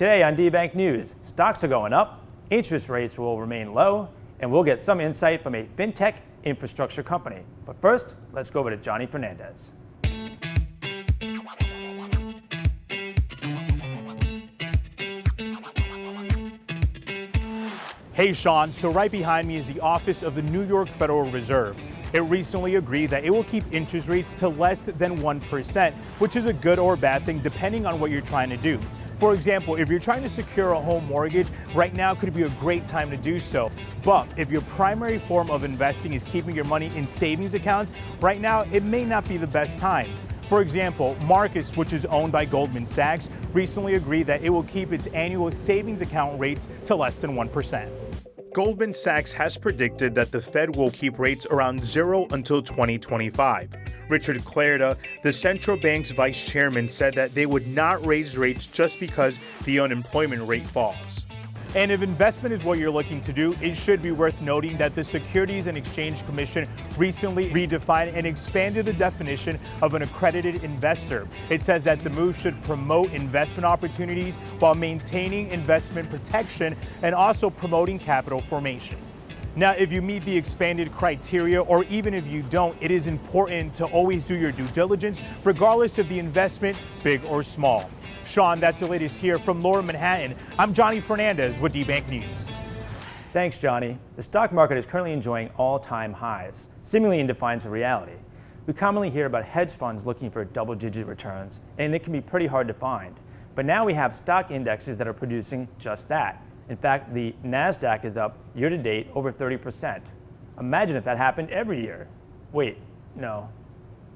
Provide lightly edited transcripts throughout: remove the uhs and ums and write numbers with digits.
Today on deBank News, stocks are going up, interest rates will remain low, and we'll get some insight from a FinTech infrastructure company. But first, let's go over to Johnny Fernandez. Hey Sean, so right behind me is the office of the New York Federal Reserve. It recently agreed that it will keep interest rates to less than 1%, which is a good or bad thing depending on what you're trying to do. For example, if you're trying to secure a home mortgage, right now could be a great time to do so. But if your primary form of investing is keeping your money in savings accounts, right now it may not be the best time. For example, Marcus, which is owned by Goldman Sachs, recently agreed that it will keep its annual savings account rates to less than 1%. Goldman Sachs has predicted that the Fed will keep rates around zero until 2025. Richard Clarida, the central bank's vice chairman, said that they would not raise rates just because the unemployment rate falls. And if investment is what you're looking to do, it should be worth noting that the Securities and Exchange Commission recently redefined and expanded the definition of an accredited investor. It says that the move should promote investment opportunities while maintaining investment protection and also promoting capital formation. Now, if you meet the expanded criteria, or even if you don't, it is important to always do your due diligence, regardless of the investment, big or small. Sean, that's the latest here from Lower Manhattan. I'm Johnny Fernandez with deBank News. Thanks, Johnny. The stock market is currently enjoying all-time highs, seemingly in defiance of reality. We commonly hear about hedge funds looking for double-digit returns, and it can be pretty hard to find. But now we have stock indexes that are producing just that. In fact, the NASDAQ is up year-to-date over 30%. Imagine if that happened every year. Wait, no,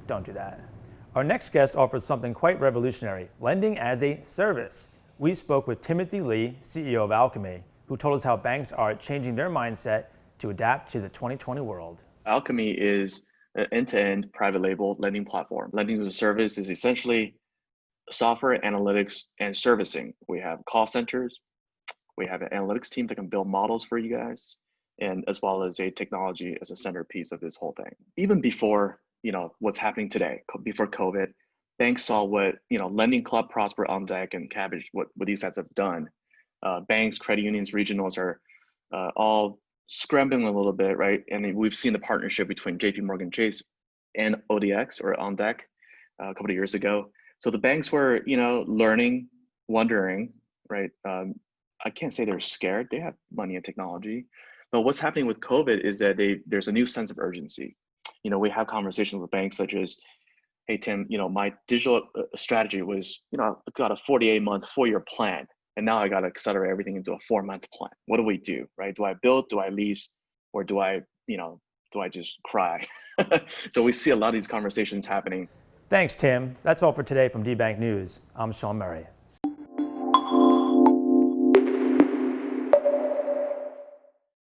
don't do that. Our next guest offers something quite revolutionary, lending as a service. We spoke with Timothy Lee, CEO of Alchemy, who told us how banks are changing their mindset to adapt to the 2020 world. Alchemy is an end-to-end private label lending platform. Lending as a service is essentially software, analytics, and servicing. We have call centers, we have an analytics team that can build models for you guys, and as well as a technology as a centerpiece of this whole thing. Even before what's happening today, before COVID, banks saw what Lending Club, Prosper, On Deck, and Cabbage, what these guys have done. Banks, credit unions, regionals are all scrambling a little bit, right? And we've seen the partnership between JP Morgan Chase and ODX or On Deck a couple of years ago. So the banks were learning, wondering, right? I can't say they're scared. They have money and technology. But what's happening with COVID is that there's a new sense of urgency. We have conversations with banks such as, hey, Tim, my digital strategy was, I got a 48-month, 4-year plan. And now I got to accelerate everything into a 4-month plan. What do we do, right? Do I build, do I lease, or do I just cry? So we see a lot of these conversations happening. Thanks, Tim. That's all for today from deBank News. I'm Sean Murray.